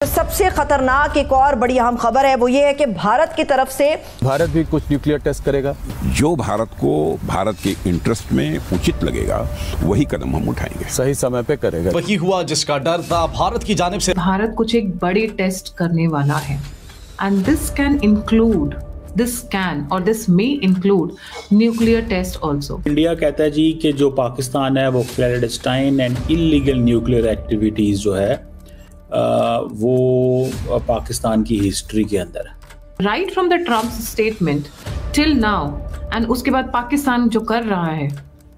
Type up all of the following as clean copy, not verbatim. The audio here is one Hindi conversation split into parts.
सबसे खतरनाक एक और बड़ी अहम खबर है वो ये है कि भारत की तरफ से भारत भी कुछ न्यूक्लियर टेस्ट करेगा। जो भारत के इंटरेस्ट में उचित लगेगा वही कदम हम उठाएंगे, सही समय पे करेगा। वही हुआ जिसका डर था भारत की जानिब से। भारत कुछ एक बड़ी टेस्ट करने वाला है and this can include this may include nuclear test also. India कहता है जी कि जो पाकिस्तान है वो clandestine and illegal nuclear activities जो है वो पाकिस्तान की हिस्ट्री के अंदर right from the Trump statement till now and उसके बाद पाकिस्तान जो कर रहा है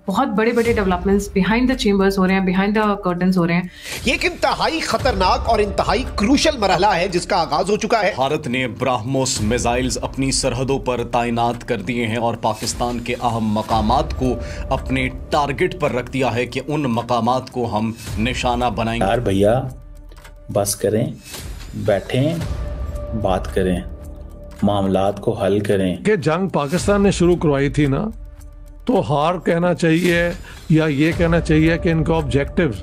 बहुत बड़े बड़े डेवलपमेंट्स बिहाइंड द चेंबर्स हो रहे हैं, बिहाइंड द कर्टन्स हो रहे हैं। ये एक इंतहाई खतरनाक और इंतहाई क्रूशल मरहला है जिसका आगाज हो चुका है। भारत ने ब्राह्मोस मिसाइल्स अपनी सरहदों पर तैनात कर दिए हैं और पाकिस्तान के अहम मकामात को अपने टारगेट पर रख दिया है कि उन मकामात को हम निशाना बनाएंगे। यार भैया बस करें, बैठें, बात करें, मामलात को हल करें। कि जंग पाकिस्तान ने शुरू करवाई थी ना, तो हार कहना चाहिए या ये कहना चाहिए कि इनका ऑब्जेक्टिव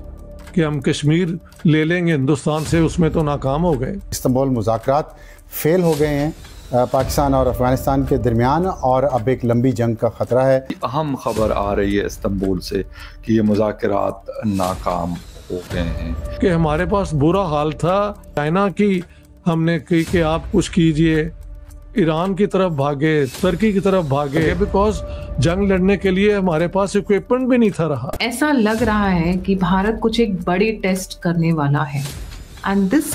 कि हम कश्मीर ले लेंगे हिंदुस्तान से, उसमें तो नाकाम हो गए। इस्तांबुल मुज़ाकरात फेल हो गए हैं पाकिस्तान और अफगानिस्तान के दरमियान और अब एक लंबी जंग का खतरा है। अहम खबर आ रही है इस्तांबुल से कि ये मुज़ाकरात नाकाम हो गए हैं। कि हमारे पास बुरा हाल था, चाइना की हमने की कि आप कुछ कीजिए, ईरान की तरफ भागे, तुर्की की तरफ भागे, बिकॉज जंग लड़ने के लिए हमारे पास इक्विपमेंट भी नहीं था रहा। ऐसा लग रहा है कि भारत कुछ एक बड़ी टेस्ट करने वाला है and this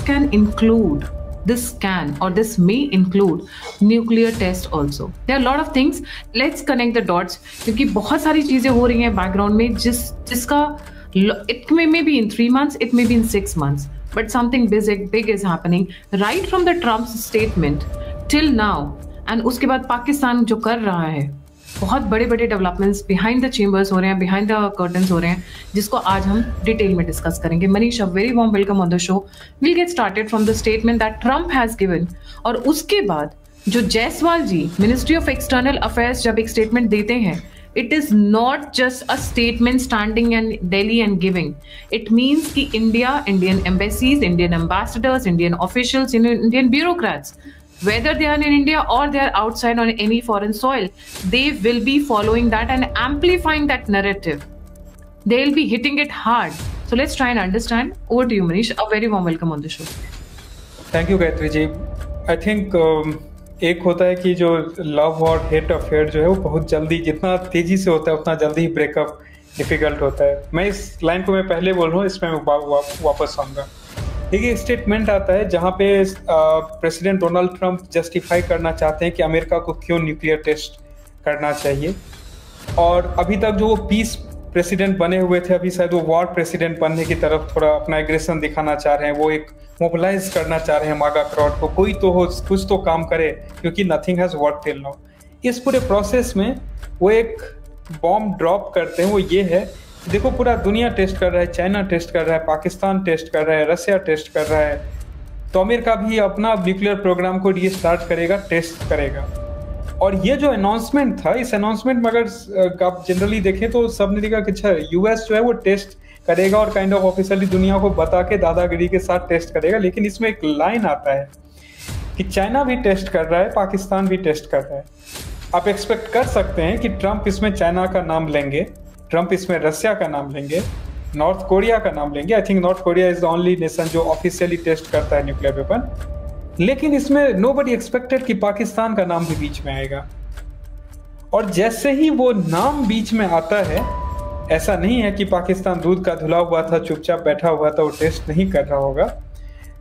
may include nuclear test also. There are a lot of things. Let's connect the dots क्योंकि बहुत सारी चीजें हो रही हैं बैकग्राउंड में जिसका it may be in 3 months, it may be in 6 months, but something big is happening right from the Trump's statement till now. and उसके बाद पाकिस्तान जो कर रहा है बहुत बड़े बड़े डेवलपमेंट्स बिहाइंड द चेंबर्स हो रहे हैं, बिहाइंड द कर्टन्स हो रहे हैं, जिसको आज हम डिटेल में डिस्कस करेंगे। Manish, a very warm welcome on the show. Will get started from the statement that Trump has given और उसके बाद जो जायसवाल जी मिनिस्ट्री ऑफ एक्सटर्नल अफेयर्स जब एक स्टेटमेंट देते हैं, it is not just a statement standing in Delhi and giving. It means कि India, Indian embassies, Indian ambassadors, Indian officials, Indian bureaucrats, whether they are in India or they are outside on any foreign soil, they will be following that and amplifying that narrative. They will be hitting it hard. So let's try and understand. Over to you, Manish. A very warm welcome on the show. Thank you, Gayatri ji. I think एक होता है कि जो लव और हेट अफेयर जो है वो बहुत जल्दी, जितना तेजी से होता है उतना जल्दी ही ब्रेकअप डिफिकल्ट होता है। मैं इस लाइन को मैं पहले बोल रहा हूँ, इसमें मैं वापस आऊँगा। देखिए, स्टेटमेंट आता है जहाँ पे प्रेसिडेंट डोनाल्ड ट्रंप जस्टिफाई करना चाहते हैं कि अमेरिका को क्यों न्यूक्लियर टेस्ट करना चाहिए। और अभी तक जो वो पीस प्रेसिडेंट बने हुए थे, अभी शायद वो वॉर प्रेसिडेंट बनने की तरफ थोड़ा अपना एग्रेशन दिखाना चाह रहे हैं। वो एक मोबिलाइज करना चाह रहे हैं मागा क्राउड को, कोई तो हो, कुछ तो काम करे, क्योंकि nothing has work till now. इस पूरे प्रोसेस में वो एक बॉम्ब ड्रॉप करते हैं, वो ये है, देखो पूरा दुनिया टेस्ट कर रहा है, चाइना टेस्ट कर रहा है, पाकिस्तान टेस्ट कर रहा है, रशिया टेस्ट कर रहा है, तो अमेरिका भी अपना न्यूक्लियर प्रोग्राम को रीस्टार्ट करेगा, टेस्ट करेगा। और ये जो अनाउंसमेंट था, इस अनाउंसमेंट में अगर आप जनरली देखें तो सबने देखा कि अच्छा यूएस जो है वो टेस्ट करेगा और काइंड ऑफ ऑफिशियली दुनिया को बता के दादागिरी के साथ टेस्ट करेगा। लेकिन इसमें एक लाइन आता है कि चाइना भी टेस्ट कर रहा है, पाकिस्तान भी टेस्ट कर रहा है। आप एक्सपेक्ट कर सकते हैं कि ट्रंप इसमें चाइना का नाम लेंगे, ट्रंप इसमें रशिया का नाम लेंगे, नॉर्थ कोरिया का नाम लेंगे। I think north Korea is the only nation जो ऑफिशियली टेस्ट करता है न्यूक्लियर वेपन। लेकिन इसमें नोबडी एक्सपेक्टेड कि पाकिस्तान का नाम भी बीच में आएगा। और जैसे ही वो नाम बीच में आता है, ऐसा नहीं है कि पाकिस्तान दूध का धुला हुआ था, चुपचाप बैठा हुआ था, वो टेस्ट नहीं कर रहा होगा।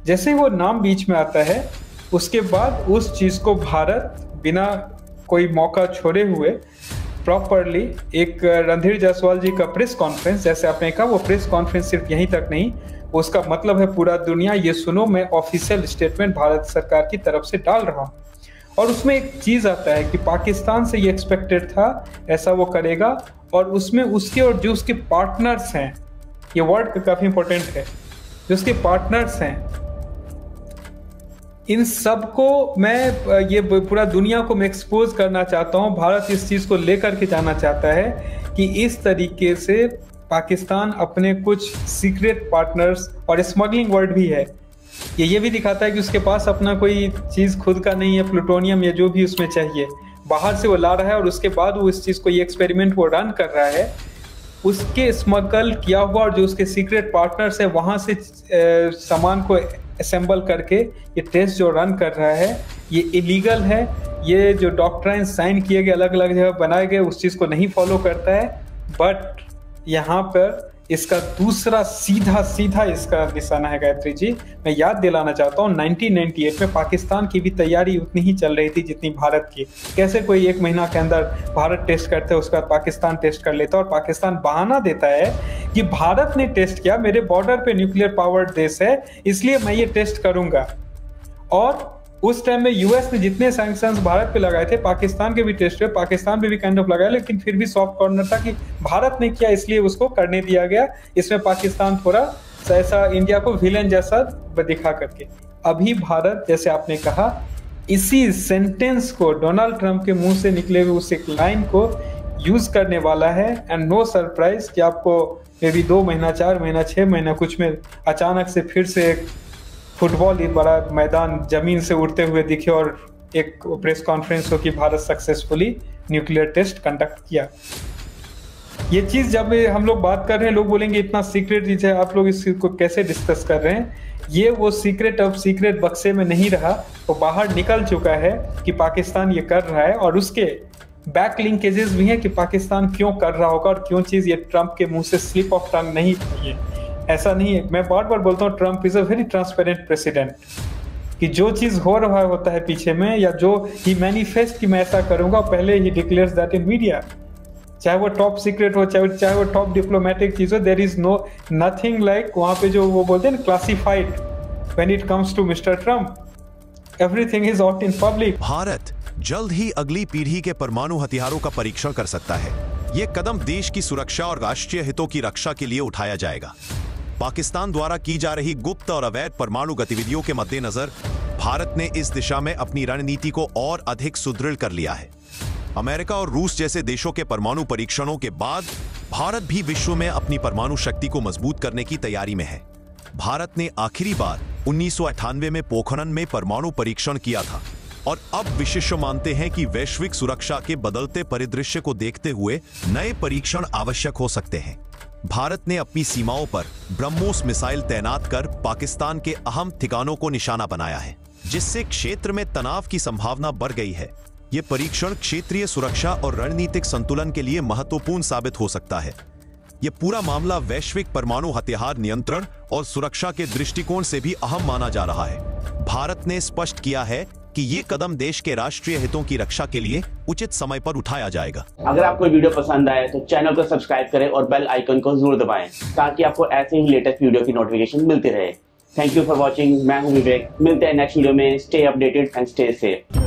जैसे ही वो नाम बीच में आता है, उसके बाद उस चीज़ को भारत बिना कोई मौका छोड़े हुए प्रॉपरली एक रणधीर जायसवाल जी का प्रेस कॉन्फ्रेंस, जैसे आपने कहा, वो प्रेस कॉन्फ्रेंस सिर्फ यहीं तक नहीं, उसका मतलब है पूरा दुनिया ये सुनो, मैं ऑफिशियल स्टेटमेंट भारत सरकार की तरफ से डाल रहा हूँ। और उसमें एक चीज़ आता है कि पाकिस्तान से ये एक्सपेक्टेड था, ऐसा वो करेगा। और उसमें उसके और जो उसके पार्टनर्स हैं, ये वर्ड काफ़ी इंपॉर्टेंट है, जो उसके पार्टनर्स हैं, इन सबको मैं ये पूरा दुनिया को मैं एक्सपोज करना चाहता हूँ। भारत इस चीज़ को लेकर के जाना चाहता है कि इस तरीके से पाकिस्तान अपने कुछ सीक्रेट पार्टनर्स, और स्मगलिंग वर्ड भी है, ये भी दिखाता है कि उसके पास अपना कोई चीज़ खुद का नहीं है, प्लूटोनियम या जो भी उसमें चाहिए बाहर से वो ला रहा है, और उसके बाद वो इस चीज़ को, ये एक्सपेरिमेंट वो रन कर रहा है, उसके स्मगल किया हुआ और जो उसके सीक्रेट पार्टनर्स है वहाँ से सामान को असेंबल करके ये टेस्ट जो रन कर रहा है ये इलीगल है। ये जो डॉक्ट्राइन साइन किए गए अलग अलग जगह बनाए गए उस चीज़ को नहीं फॉलो करता है। बट यहाँ पर इसका दूसरा सीधा इसका निशाना है गायत्री जी। मैं याद दिलाना चाहता हूँ 1998 में पाकिस्तान की भी तैयारी उतनी ही चल रही थी जितनी भारत की। कैसे कोई 1 महीना के अंदर भारत टेस्ट करते है, उसके बाद पाकिस्तान टेस्ट कर लेता है, और पाकिस्तान बहाना देता है कि भारत ने टेस्ट किया, मेरे बॉर्डर पे न्यूक्लियर पावर्ड देश है इसलिए मैं ये टेस्ट करूंगा। और उस टाइम में यूएस ने जितने सैंक्शंस भारत पे लगाए थे, पाकिस्तान के भी टेस्ट हुए, पाकिस्तान पे भी काइंड ऑफ लगाया, लेकिन फिर भी सॉफ्ट कॉर्नर था कि भारत ने किया इसलिए उसको करने दिया गया। इसमें पाकिस्तान थोड़ा ऐसा इंडिया को विलेन जैसा दिखा करके। अभी भारत, जैसे आपने कहा, इसी सेंटेंस को डोनाल्ड ट्रंप के मुंह से निकले हुए उस एक लाइन को यूज करने वाला है। एंड नो सरप्राइज कि आपको मे बी 2 महीना, 4 महीना, 6 महीना कुछ में अचानक से फिर से एक फुटबॉल ही बड़ा मैदान जमीन से उड़ते हुए दिखे और एक प्रेस कॉन्फ्रेंस हो कि Bharat successfully nuclear test conduct किया। ये चीज़ जब हम लोग बात कर रहे हैं, लोग बोलेंगे इतना सीक्रेट चीज़ है, आप लोग इसको कैसे डिस्कस कर रहे हैं। ये वो सीक्रेट अब सीक्रेट बक्से में नहीं रहा, वो बाहर निकल चुका है कि पाकिस्तान ये कर रहा है, और उसके बैक लिंकेजेस भी हैं कि पाकिस्तान क्यों कर रहा होगा और क्यों चीज़ ये ट्रंप के मुंह से स्लिप ऑफ टंग नहीं हुई। ऐसा नहीं है, मैं बार बार बोलता हूँ Trump is a very transparent president, कि जो चीज़ हो रहा होता है पीछे में या जो ही मैनिफेस्ट कि मैं ऐसा करूंगा, पहले ही डिक्लेयर्स दैट इन मीडिया, चाहे वो टॉप सीक्रेट हो, चाहे वो टॉप डिप्लोमेटिक चीज हो। There is no nothing like वहां पे जो वो बोलते हैं classified when it comes to mister Trump. Everything is out in public. Bharat जल्द ही अगली पीढ़ी के परमाणु हथियारों का परीक्षण कर सकता है। ये कदम देश की सुरक्षा और राष्ट्रीय हितों की रक्षा के लिए उठाया जाएगा। पाकिस्तान द्वारा की जा रही गुप्त और अवैध परमाणु गतिविधियों के मद्देनजर भारत ने इस दिशा में अपनी रणनीति को और अधिक सुदृढ़ कर लिया है। अमेरिका और रूस जैसे देशों के परमाणु परीक्षणों के बाद भारत भी विश्व में अपनी परमाणु शक्ति को मजबूत करने की तैयारी में है। भारत ने आखिरी बार 1998 में पोखरण में परमाणु परीक्षण किया था, और अब विशेषज्ञ मानते हैं कि वैश्विक सुरक्षा के बदलते परिदृश्य को देखते हुए नए परीक्षण आवश्यक हो सकते हैं। भारत ने अपनी सीमाओं पर ब्रह्मोस मिसाइल तैनात कर पाकिस्तान के अहम ठिकानों को निशाना बनाया है, जिससे क्षेत्र में तनाव की संभावना बढ़ गई है। ये परीक्षण क्षेत्रीय सुरक्षा और रणनीतिक संतुलन के लिए महत्वपूर्ण साबित हो सकता है। ये पूरा मामला वैश्विक परमाणु हथियार नियंत्रण और सुरक्षा के दृष्टिकोण से भी अहम माना जा रहा है। भारत ने स्पष्ट किया है कि ये कदम देश के राष्ट्रीय हितों की रक्षा के लिए उचित समय पर उठाया जाएगा। अगर आपको वीडियो पसंद आए तो चैनल को सब्सक्राइब करें और बेल आइकन को जरूर दबाएं ताकि आपको ऐसे ही लेटेस्ट वीडियो की नोटिफिकेशन मिलती रहे। Thank you for watching. मैं हूं विवेक। मिलते हैं नेक्स्ट वीडियो में। Stay updated and stay safe.